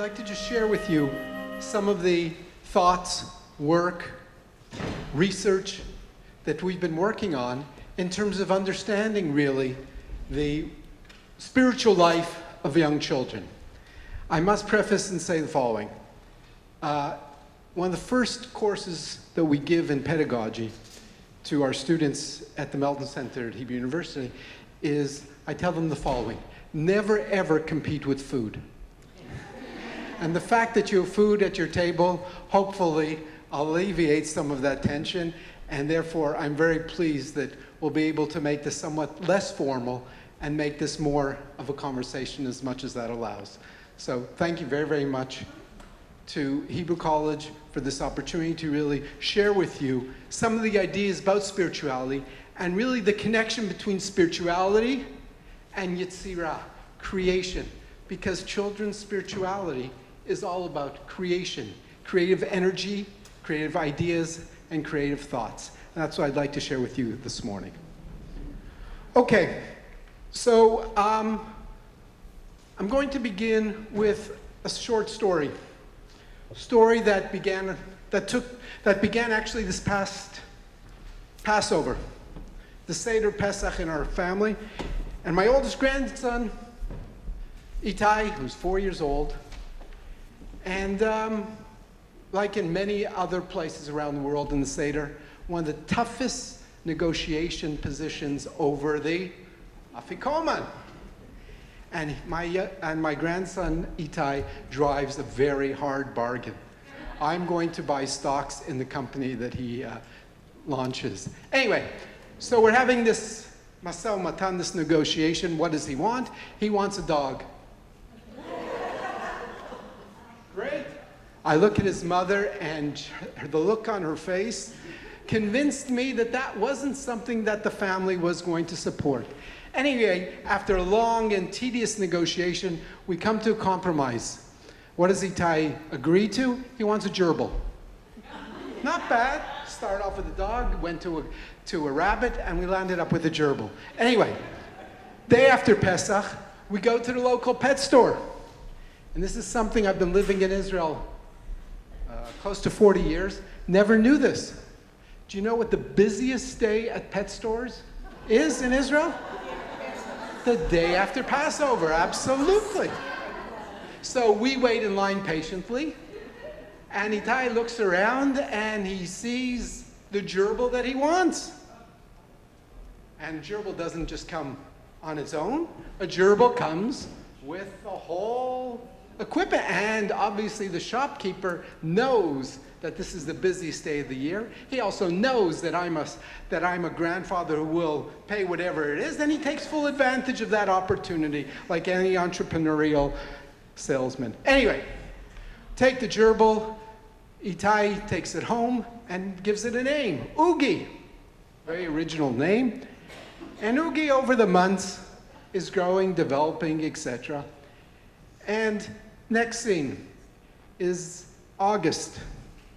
like to just share with you some of the thoughts, work, research that we've been working on in terms of understanding really the spiritual life of young children. I must preface and say the following. One of the first courses that we give in pedagogy to our students at the Melton Center at Hebrew University is, I tell them the following: never ever compete with food. And the fact that you have food at your table hopefully alleviates some of that tension, and therefore I'm very pleased that we'll be able to make this somewhat less formal and make this more of a conversation as much as that allows. So thank you very, very much to Hebrew College for this opportunity to really share with you some of the ideas about spirituality and really the connection between spirituality and Yetzirah, creation, because children's spirituality is all about creation, creative energy, creative ideas, and creative thoughts. And that's what I'd like to share with you this morning. Okay, so I'm going to begin with a short story. Story that began actually this past Passover, the Seder Pesach in our family. And my oldest grandson, Itai, who's 4 years old, and like in many other places around the world in the Seder, one of the toughest negotiation positions over the Afikoman. And my grandson, Itai, drives a very hard bargain. I'm going to buy stocks in the company that he launches. Anyway, so we're having this Masao Matan, this negotiation. What does he want? He wants a dog. Great. I look at his mother, and the look on her face convinced me that that wasn't something that the family was going to support. Anyway, after a long and tedious negotiation, we come to a compromise. What does Itai agree to? He wants a gerbil. Not bad. Started off with a dog, went to a rabbit, and we landed up with a gerbil. Anyway, day after Pesach, we go to the local pet store. And this is something I've been living in Israel close to 40 years. Never knew this. Do you know what the busiest day at pet stores is in Israel? The day after Passover, absolutely. So we wait in line patiently, and Itai looks around and he sees the gerbil that he wants. And gerbil doesn't just come on its own. A gerbil comes with the whole equipment, and obviously the shopkeeper knows that this is the busiest day of the year. He also knows that I'm a grandfather who will pay whatever it is, and he takes full advantage of that opportunity like any entrepreneurial salesman. Anyway, take the gerbil. Itai takes it home and gives it a name, Oogie. Very original name. And Oogie, over the months, is growing, developing, etc. And next scene is August,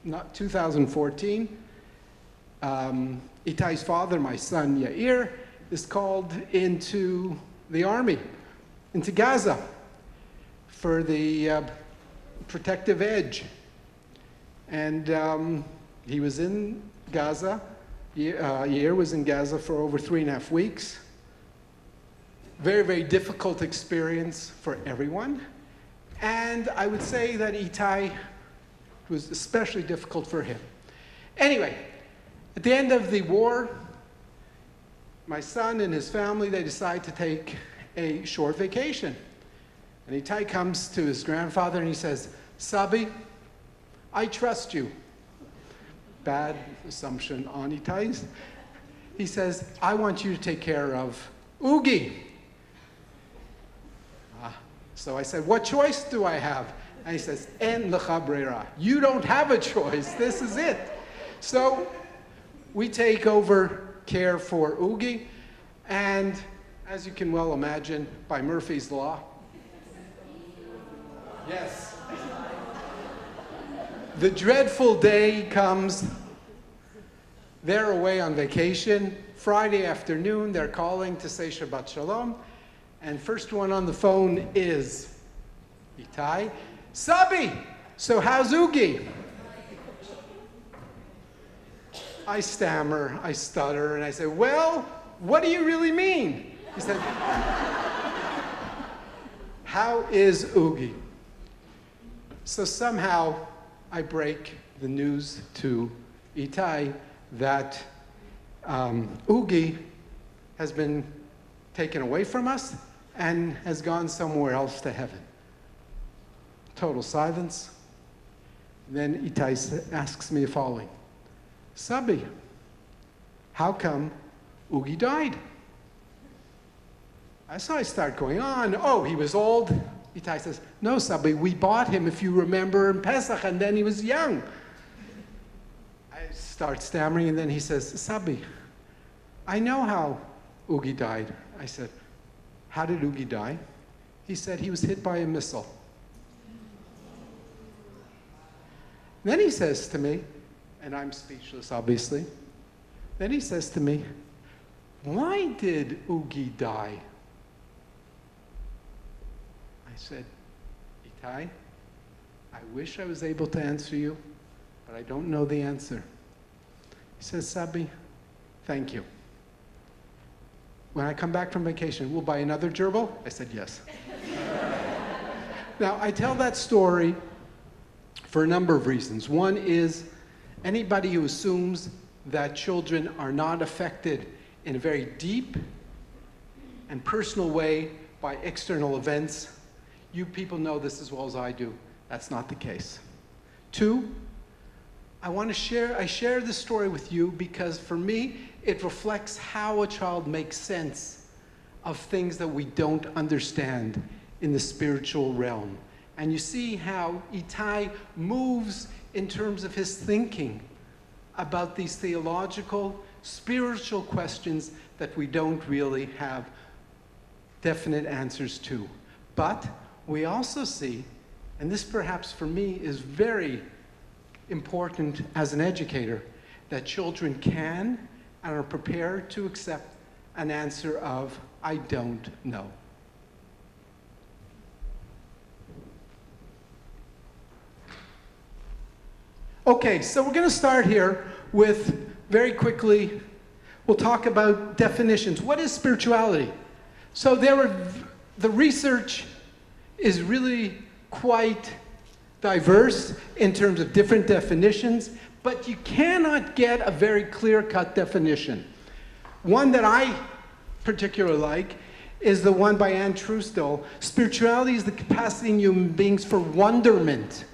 not 2014. Itai's father, my son Yair, is called into the army, into Gaza, for the protective edge. And he was in Gaza. Yair was in Gaza for over 3.5 weeks. Very, very difficult experience for everyone. And I would say that Itai was especially difficult for him. Anyway, at the end of the war, my son and his family, they decide to take a short vacation. And Itai comes to his grandfather and he says, Sabi, I trust you. Bad assumption on Itai's. He says, I want you to take care of Oogie. So I said, what choice do I have? And he says, En lecha breira. You don't have a choice. This is it. So we take over care for Oogie. And as you can well imagine, by Murphy's Law, yes, the dreadful day comes. They're away on vacation. Friday afternoon, they're calling to say Shabbat Shalom. And first one on the phone is Itai. Sabi, so how's Oogie? I stammer, I stutter, and I say, well, what do you really mean? He said, how is Oogie? So somehow I break the news to Itai that Oogie has been taken away from us and has gone somewhere else to heaven. Total silence. Then Itai asks me the following. Sabi, how come Oogie died? So I start going on. Oh, he was old. Itai says, no, Sabi, we bought him, if you remember, in Pesach, and then he was young. I start stammering, and then he says, Sabi, I know how Oogie died. I said, how did Oogie die? He said he was hit by a missile. Then he says to me, and I'm speechless, obviously. Then he says to me, why did Oogie die? I said, Itai, I wish I was able to answer you, but I don't know the answer. He says, Sabi, thank you. When I come back from vacation, we'll buy another gerbil? I said, yes. Now, I tell that story for a number of reasons. One is anybody who assumes that children are not affected in a very deep and personal way by external events, you people know this as well as I do. That's not the case. Two, I share this story with you because for me, it reflects how a child makes sense of things that we don't understand in the spiritual realm. And you see how Itai moves in terms of his thinking about these theological, spiritual questions that we don't really have definite answers to. But we also see, and this perhaps for me is very important as an educator, that children can and are prepared to accept an answer of, I don't know. Okay, so we're going to start here with, very quickly, we'll talk about definitions. What is spirituality? So the research is really quite diverse in terms of different definitions, but you cannot get a very clear-cut definition. One that I particularly like is the one by Anne Truesdell. Spirituality is the capacity in human beings for wonderment,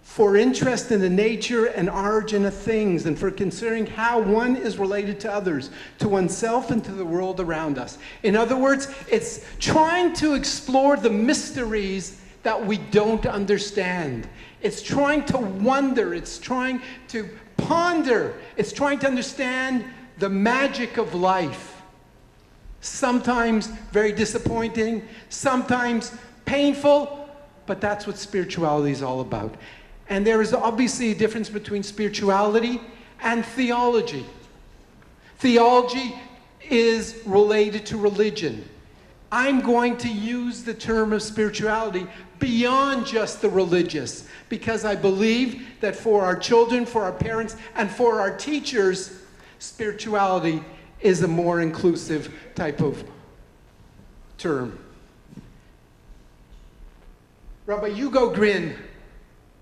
for interest in the nature and origin of things, and for considering how one is related to others, to oneself and to the world around us. In other words, it's trying to explore the mysteries that we don't understand. It's trying to wonder, it's trying to ponder, it's trying to understand the magic of life. Sometimes very disappointing, sometimes painful, but that's what spirituality is all about. And there is obviously a difference between spirituality and theology. Theology is related to religion. I'm going to use the term of spirituality beyond just the religious, because I believe that for our children, for our parents, and for our teachers, spirituality is a more inclusive type of term. Rabbi Hugo Gryn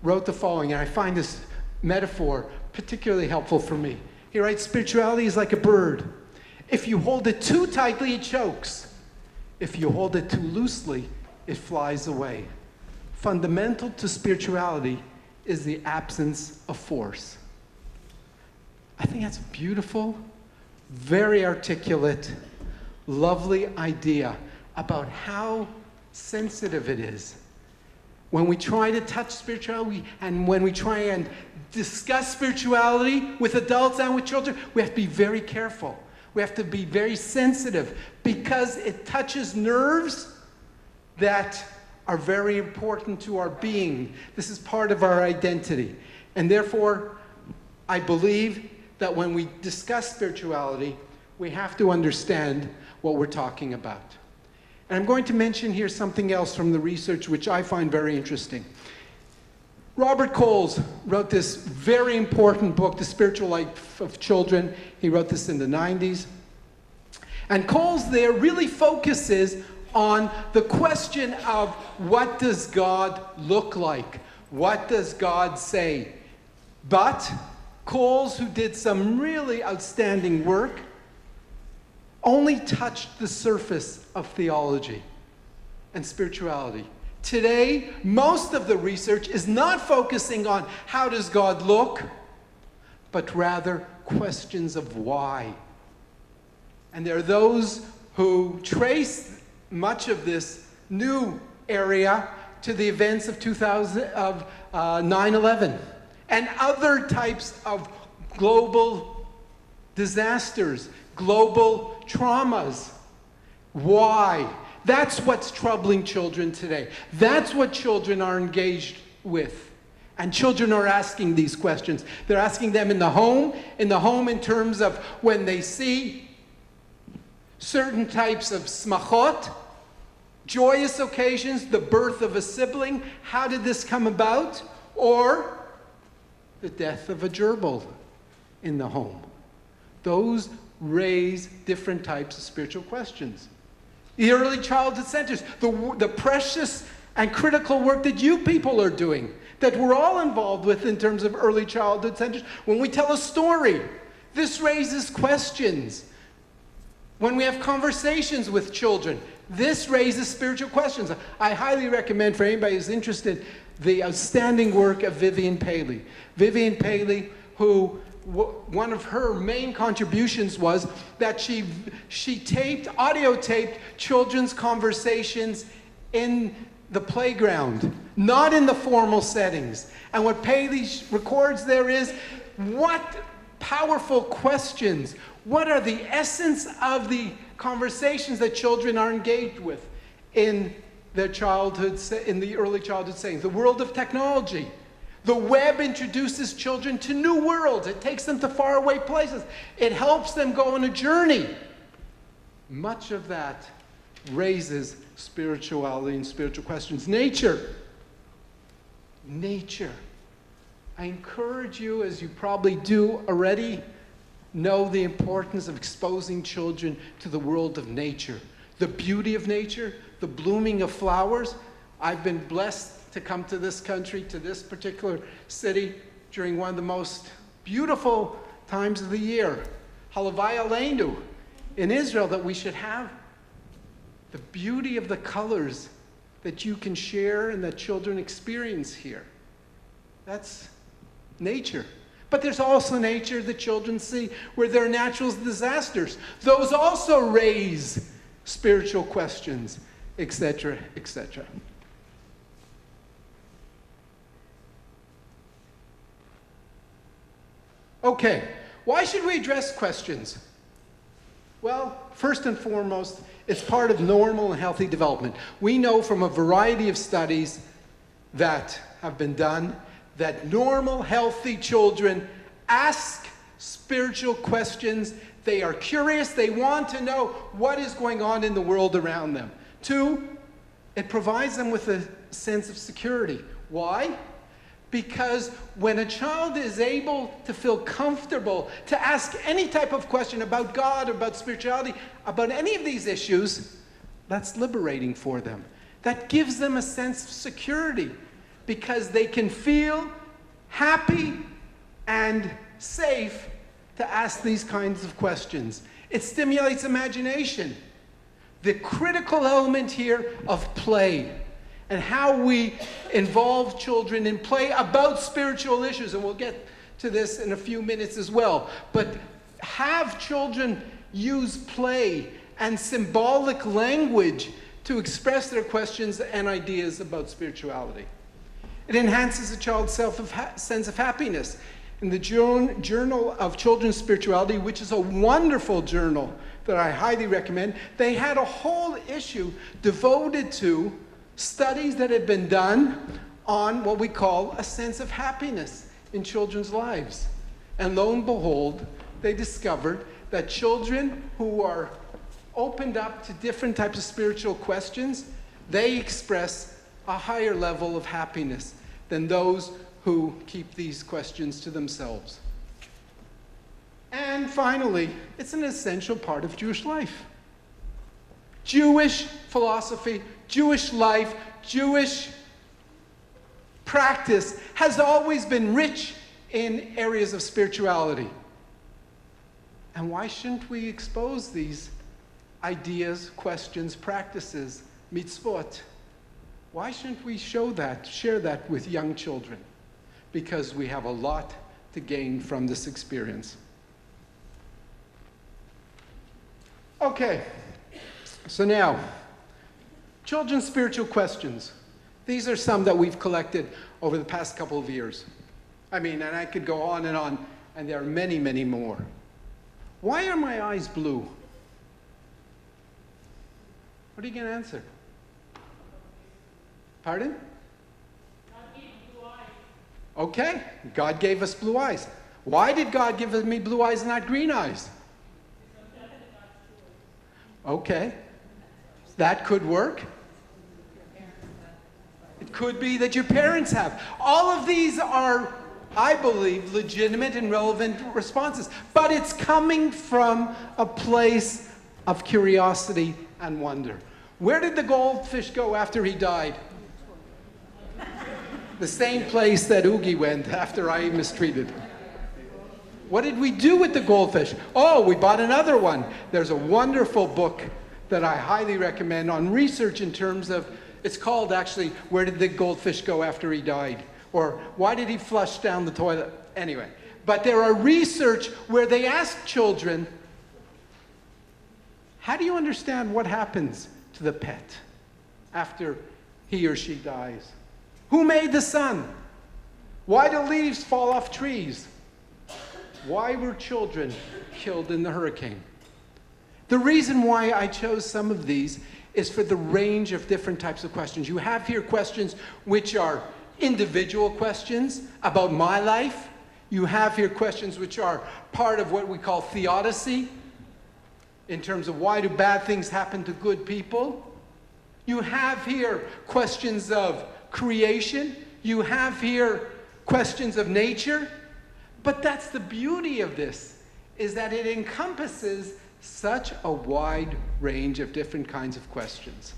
wrote the following, and I find this metaphor particularly helpful for me. He writes, spirituality is like a bird. If you hold it too tightly, it chokes. If you hold it too loosely, it flies away. Fundamental to spirituality is the absence of force. I think that's a beautiful, very articulate, lovely idea about how sensitive it is. When we try to touch spirituality and when we try and discuss spirituality with adults and with children, we have to be very careful. We have to be very sensitive because it touches nerves that are very important to our being. This is part of our identity. And therefore, I believe that when we discuss spirituality, we have to understand what we're talking about. And I'm going to mention here something else from the research which I find very interesting. Robert Coles wrote this very important book, The Spiritual Life of Children. He wrote this in the 90s. And Coles there really focuses on the question of what does God look like? What does God say? But Coles, who did some really outstanding work, only touched the surface of theology and spirituality. Today, most of the research is not focusing on how does God look, but rather questions of why. And there are those who trace much of this new area to the events of 9/11 and other types of global disasters, global traumas. Why? That's what's troubling children today. That's what children are engaged with. And children are asking these questions. They're asking them in the home in terms of when they see certain types of smachot, joyous occasions, the birth of a sibling. How did this come about? Or the death of a gerbil in the home. Those raise different types of spiritual questions. The early childhood centers, the precious and critical work that you people are doing, that we're all involved with in terms of early childhood centers. When we tell a story, this raises questions. When we have conversations with children, this raises spiritual questions. I highly recommend for anybody who's interested the outstanding work of Vivian Paley. Vivian Paley, who one of her main contributions was that she audio taped children's conversations in the playground, not in the formal settings. And what Paley records there is what powerful questions, what are the essence of the conversations that children are engaged with in their childhood, in the early childhood settings. The world of technology. The web introduces children to new worlds. It takes them to faraway places. It helps them go on a journey. Much of that raises spirituality and spiritual questions. Nature. Nature. I encourage you, as you probably do already, know the importance of exposing children to the world of nature. The beauty of nature, the blooming of flowers. I've been blessed to come to this country, to this particular city, during one of the most beautiful times of the year, Halavai Aleinu, in Israel, that we should have the beauty of the colors that you can share and that children experience here. That's nature. But there's also nature that children see where there are natural disasters. Those also raise spiritual questions, etc., etc. Okay, why should we address questions? Well, first and foremost, it's part of normal and healthy development. We know from a variety of studies that have been done that normal, healthy children ask spiritual questions. They are curious. They want to know what is going on in the world around them. 2, it provides them with a sense of security. Why? Because when a child is able to feel comfortable to ask any type of question about God, about spirituality, about any of these issues, that's liberating for them. That gives them a sense of security because they can feel happy and safe to ask these kinds of questions. It stimulates imagination. The critical element here of play and how we involve children in play about spiritual issues, and we'll get to this in a few minutes as well. But have children use play and symbolic language to express their questions and ideas about spirituality. It enhances a child's sense of happiness. In the Journal of Children's Spirituality, which is a wonderful journal that I highly recommend, they had a whole issue devoted to studies that had been done on what we call a sense of happiness in children's lives. And lo and behold, they discovered that children who are opened up to different types of spiritual questions, they express a higher level of happiness than those who keep these questions to themselves. And finally, it's an essential part of Jewish life. Jewish philosophy, Jewish life, Jewish practice has always been rich in areas of spirituality. And why shouldn't we expose these ideas, questions, practices, mitzvot? Why shouldn't we share that with young children? Because we have a lot to gain from this experience. Okay, so now, children's spiritual questions. These are some that we've collected over the past couple of years. And I could go on, and there are many, many more. Why are my eyes blue? What are you going to answer? Pardon? God gave you blue eyes. Okay, God gave us blue eyes. Why did God give me blue eyes and not green eyes? Okay, that could work. It could be that your parents have. All of these are, I believe, legitimate and relevant responses. But it's coming from a place of curiosity and wonder. Where did the goldfish go after he died? The same place that Oogie went after I mistreated him. What did we do with the goldfish? Oh, we bought another one. There's a wonderful book that I highly recommend on research in terms of, it's called actually, Where Did the Goldfish Go After He Died? Or Why Did He Flush Down the Toilet? Anyway, but there are research where they ask children, how do you understand what happens to the pet after he or she dies? Who made the sun? Why do leaves fall off trees? Why were children killed in the hurricane? The reason why I chose some of these is for the range of different types of questions. You have here questions which are individual questions about my life. You have here questions which are part of what we call theodicy, in terms of why do bad things happen to good people. You have here questions of creation. You have here questions of nature. But that's the beauty of this, is that it encompasses such a wide range of different kinds of questions.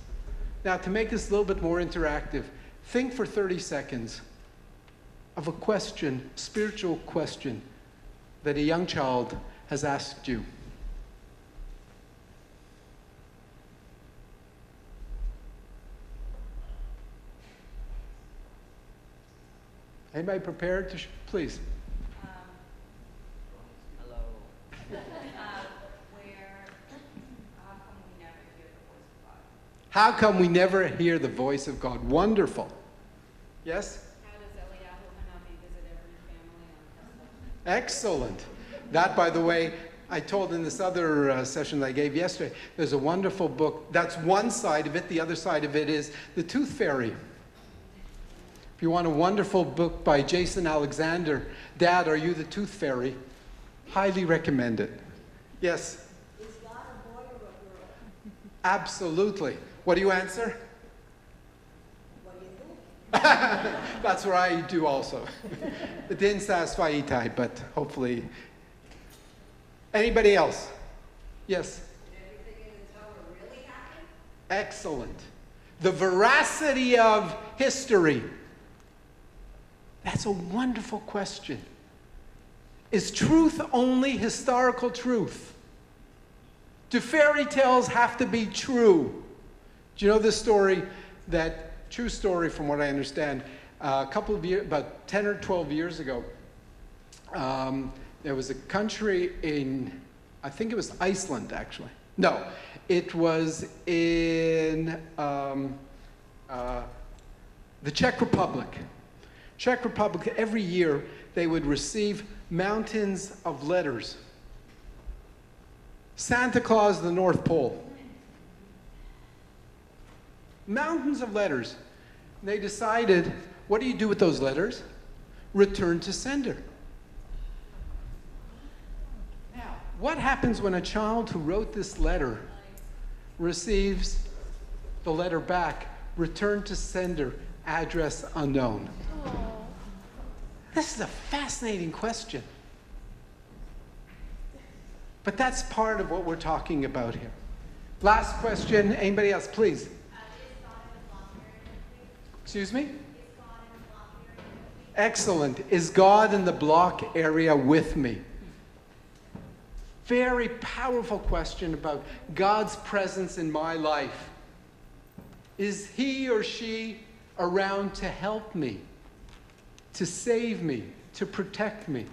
Now, to make this a little bit more interactive, think for 30 seconds of a question, spiritual question, that a young child has asked you. Anybody prepared to, please? How come we never hear the voice of God? Wonderful. Yes? How does Eliyahu Hanavi visit every family on Pesach? Excellent. That, by the way, I told in this other session that I gave yesterday, there's a wonderful book. That's one side of it. The other side of it is The Tooth Fairy. If you want a wonderful book by Jason Alexander, Dad, Are You the Tooth Fairy? Highly recommend it. Yes? Is God a boy or a girl? Absolutely. What do you answer? What do you think? That's what I do also. It didn't satisfy Itai, but hopefully. Anybody else? Yes? Did everything in the Torah really happen? Excellent. The veracity of history. That's a wonderful question. Is truth only historical truth? Do fairy tales have to be true? Do you know this story, that true story from what I understand, a couple of years, about 10 or 12 years ago, there was a country in, I think it was Iceland actually. No, it was in the Czech Republic. Czech Republic, every year they would receive mountains of letters. Santa Claus, the North Pole. Mountains of letters. They decided, what do you do with those letters? Return to sender. Now, what happens when a child who wrote this letter receives the letter back, return to sender, address unknown. This is a fascinating question. But that's part of what we're talking about here. Last question. Anybody else, please? Excuse me? Excellent. Is God in the block area with me? Very powerful question about God's presence in my life. Is he or she around to help me, to save me, to protect me?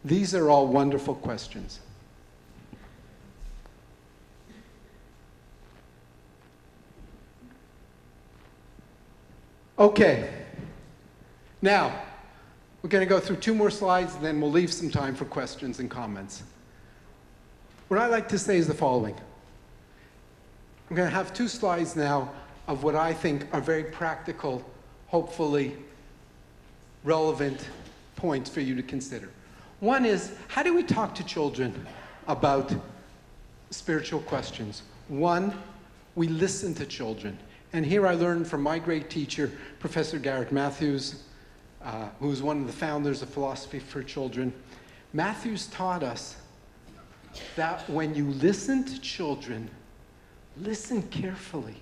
These are all wonderful questions. Okay. Now, we're going to go through 2 more slides, and then we'll leave some time for questions and comments. What I like to say is the following. I'm going to have 2 slides now of what I think are very practical, hopefully relevant points for you to consider. One is, how do we talk to children about spiritual questions? One, we listen to children. And here I learned from my great teacher, Professor Garrett Matthews, who's one of the founders of Philosophy for Children. Matthews taught us that when you listen to children, listen carefully.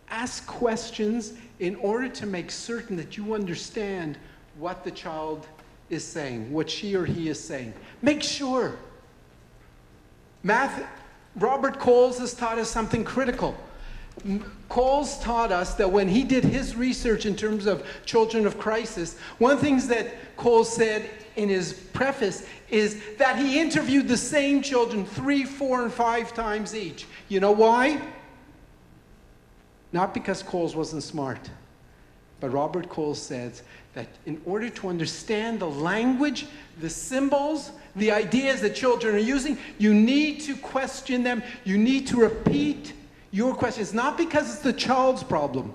Ask questions in order to make certain that you understand what the child is saying, what she or he is saying. Make sure. Robert Coles has taught us something critical. Coles taught us that when he did his research in terms of children of crisis, one of the things that Coles said in his preface is that he interviewed the same children 3, 4, and 5 times each. You know why? Not because Coles wasn't smart, but Robert Coles says that in order to understand the language, the symbols, the ideas that children are using, you need to question them, you need to repeat your questions, not because it's the child's problem.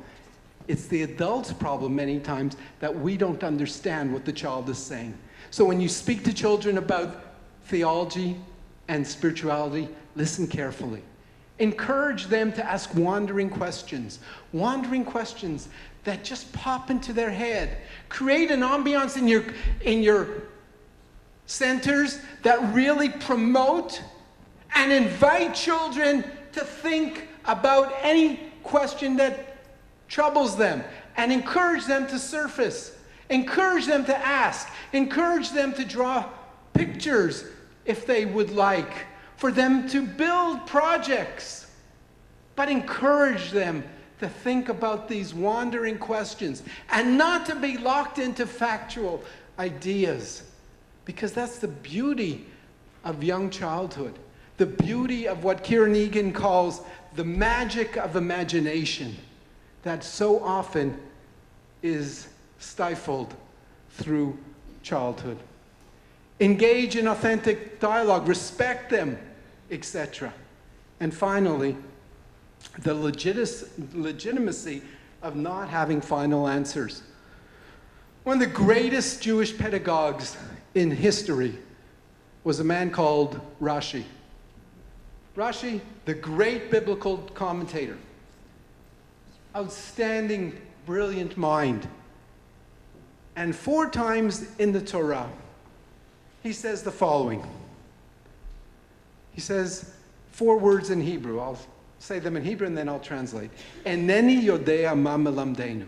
It's the adult's problem many times that we don't understand what the child is saying. So when you speak to children about theology and spirituality, listen carefully. Encourage them to ask wandering questions that just pop into their head. Create an ambiance in your centers that really promote and invite children to think about any question that troubles them, and encourage them to surface, encourage them to ask, encourage them to draw pictures if they would like, for them to build projects, but encourage them to think about these wandering questions and not to be locked into factual ideas, because that's the beauty of young childhood, the beauty of what Kieran Egan calls the magic of imagination that so often is stifled through childhood. Engage in authentic dialogue, respect them, etc. And finally, the legitimacy of not having final answers. One of the greatest Jewish pedagogues in history was a man called Rashi. Rashi, the great biblical commentator. Outstanding, brilliant mind. And 4 times in the Torah, he says the following. He says 4 words in Hebrew. I'll say them in Hebrew and then I'll translate. Eneni yodea ma melamdenu.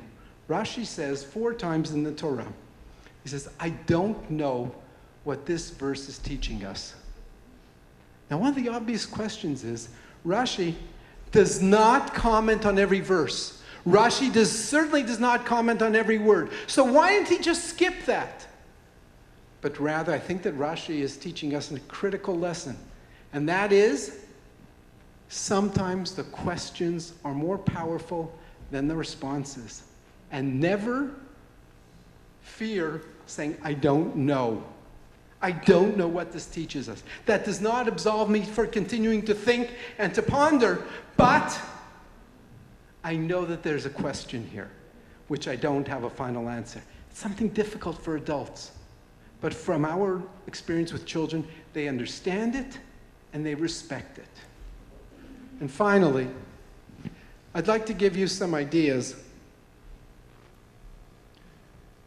Rashi says 4 times in the Torah. He says, I don't know what this verse is teaching us. Now, one of the obvious questions is, Rashi does not comment on every verse. Rashi certainly does not comment on every word. So why didn't he just skip that? But rather, I think that Rashi is teaching us a critical lesson. And that is, sometimes the questions are more powerful than the responses. And never fear saying, I don't know. I don't know what this teaches us. That does not absolve me for continuing to think and to ponder, but I know that there's a question here, which I don't have a final answer. It's something difficult for adults. But from our experience with children, they understand it and they respect it. And finally, I'd like to give you some ideas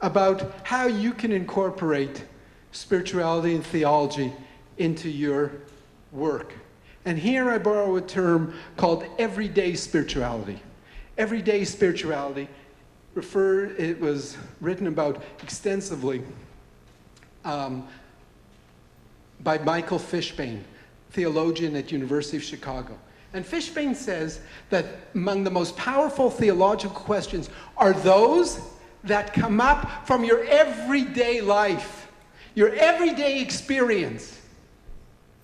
about how you can incorporate spirituality and theology into your work. And here I borrow a term called everyday spirituality. Everyday spirituality it was written about extensively by Michael Fishbane, theologian at University of Chicago. And Fishbane says that among the most powerful theological questions are those that come up from your everyday life, your everyday experience.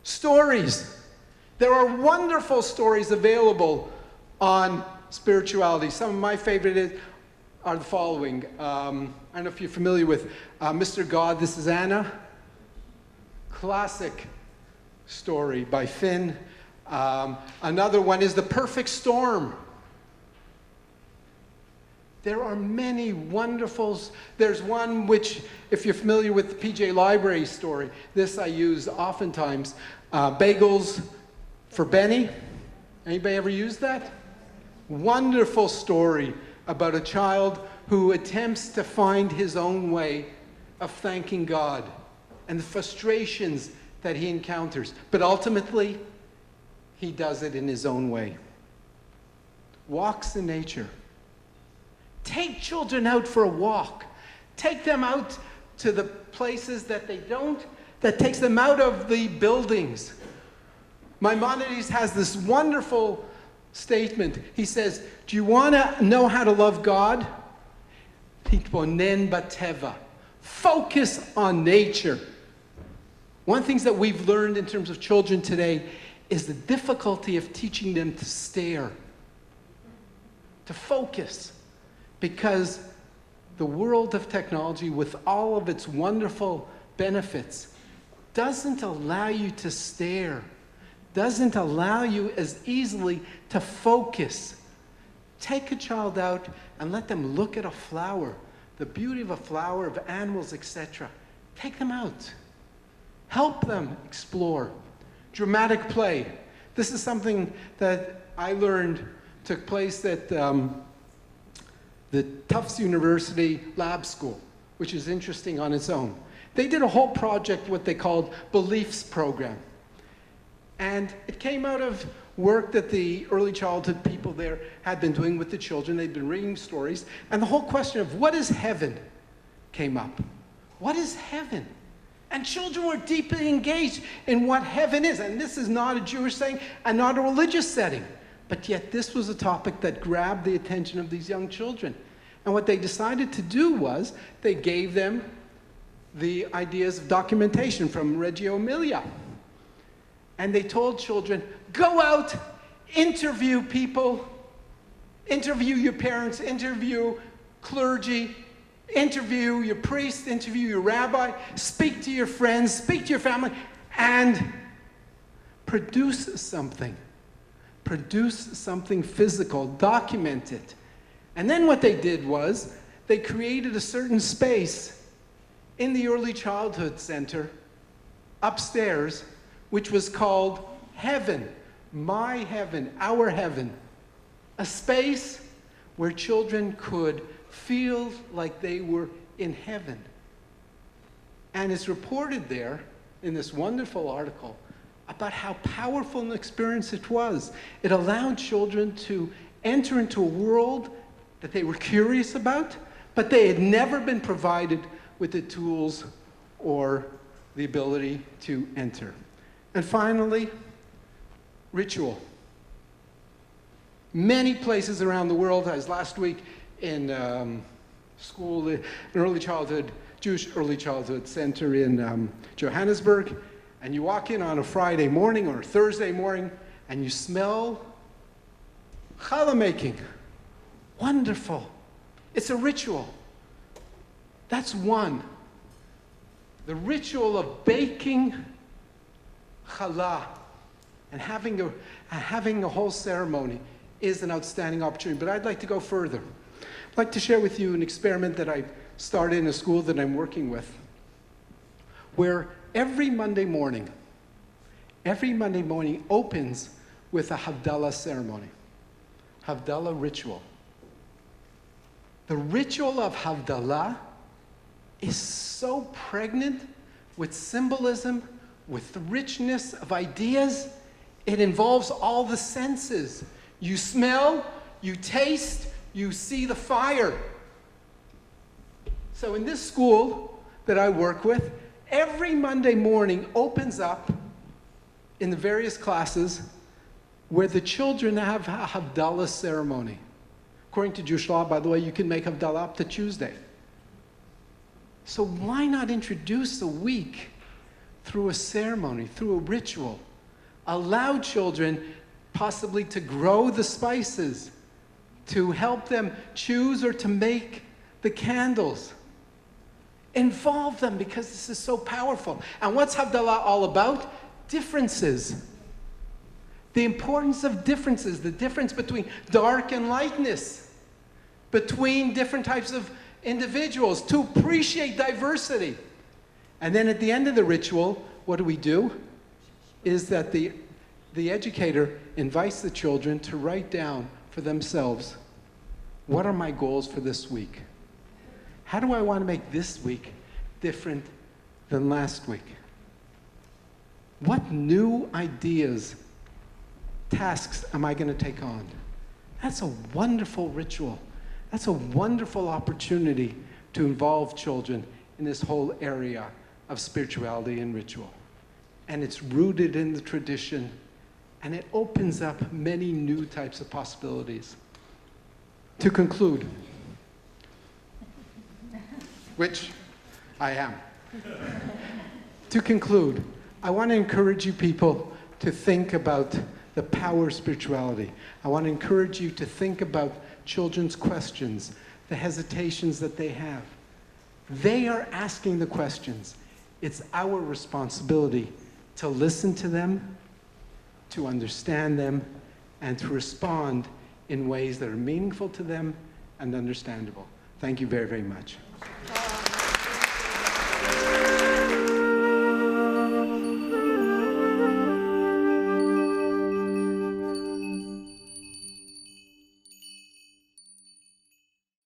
Stories. There are wonderful stories available on spirituality. Some of my favorites are the following. I don't know if you're familiar with Mr. God, This Is Anna. Classic story by Finn. Another one is The Perfect Storm. There are many wonderful. There's one which, if you're familiar with the PJ Library story, this I use oftentimes. Bagels for Benny. Anybody ever use that? Wonderful story about a child who attempts to find his own way of thanking God and the frustrations that he encounters. But ultimately, he does it in his own way. Walks in nature. Take children out for a walk. Take them out to the places that that takes them out of the buildings. Maimonides has this wonderful statement. He says, do you want to know how to love God? Hitbonen bateva. Focus on nature. One of the things that we've learned in terms of children today is the difficulty of teaching them to stare, to focus, because the world of technology, with all of its wonderful benefits, doesn't allow you to stare, doesn't allow you as easily to focus. Take a child out and let them look at a flower, the beauty of a flower, of animals, etc. Take them out. Help them explore. Dramatic play. This is something that I learned took place at the Tufts University Lab School, which is interesting on its own. They did a whole project, what they called Beliefs Program. And it came out of work that the early childhood people there had been doing with the children. They'd been reading stories. And the whole question of what is heaven came up. What is heaven? And children were deeply engaged in what heaven is. And this is not a Jewish saying and not a religious setting. But yet this was a topic that grabbed the attention of these young children. And what they decided to do was they gave them the ideas of documentation from Reggio Emilia. And they told children, go out, interview people, interview your parents, interview clergy, interview your priest, interview your rabbi, speak to your friends, speak to your family, and produce something. Produce something physical, document it. And then what they did was they created a certain space in the Early Childhood Center upstairs, which was called Heaven, My Heaven, Our Heaven. A space where children could feel like they were in heaven. And it's reported there in this wonderful article about how powerful an experience it was. It allowed children to enter into a world that they were curious about, but they had never been provided with the tools or the ability to enter. And finally, ritual. Many places around the world, as last week in school, an Jewish early childhood center in Johannesburg, and you walk in on a Friday morning or a Thursday morning, and you smell challah making. Wonderful. It's a ritual. That's one. The ritual of baking challah and having a whole ceremony is an outstanding opportunity. But I'd like to go further. I'd like to share with you an experiment that I started in a school that I'm working with, where every Monday morning opens with a Havdalah ceremony, Havdalah ritual. The ritual of Havdalah is so pregnant with symbolism, with the richness of ideas. It involves all the senses. You smell, you taste, you see the fire. So in this school that I work with, every Monday morning opens up in the various classes where the children have a Havdalah ceremony. According to Jewish law, by the way, you can make Havdalah up to Tuesday. So why not introduce a week through a ceremony, through a ritual? Allow children possibly to grow the spices, to help them choose or to make the candles. Involve them because this is so powerful. And what's Havdalah all about? Differences. The importance of differences, the difference between dark and lightness, between different types of individuals, to appreciate diversity. And then at the end of the ritual, what do? Is that the educator invites the children to write down for themselves, what are my goals for this week? How do I want to make this week different than last week? What new ideas, tasks am I going to take on? That's a wonderful ritual. That's a wonderful opportunity to involve children in this whole area of spirituality and ritual. And it's rooted in the tradition, and it opens up many new types of possibilities. To conclude, which I am. To conclude, I want to encourage you people to think about the power of spirituality. I want to encourage you to think about children's questions, the hesitations that they have. They are asking the questions. It's our responsibility to listen to them, to understand them, and to respond in ways that are meaningful to them and understandable. Thank you very, very much.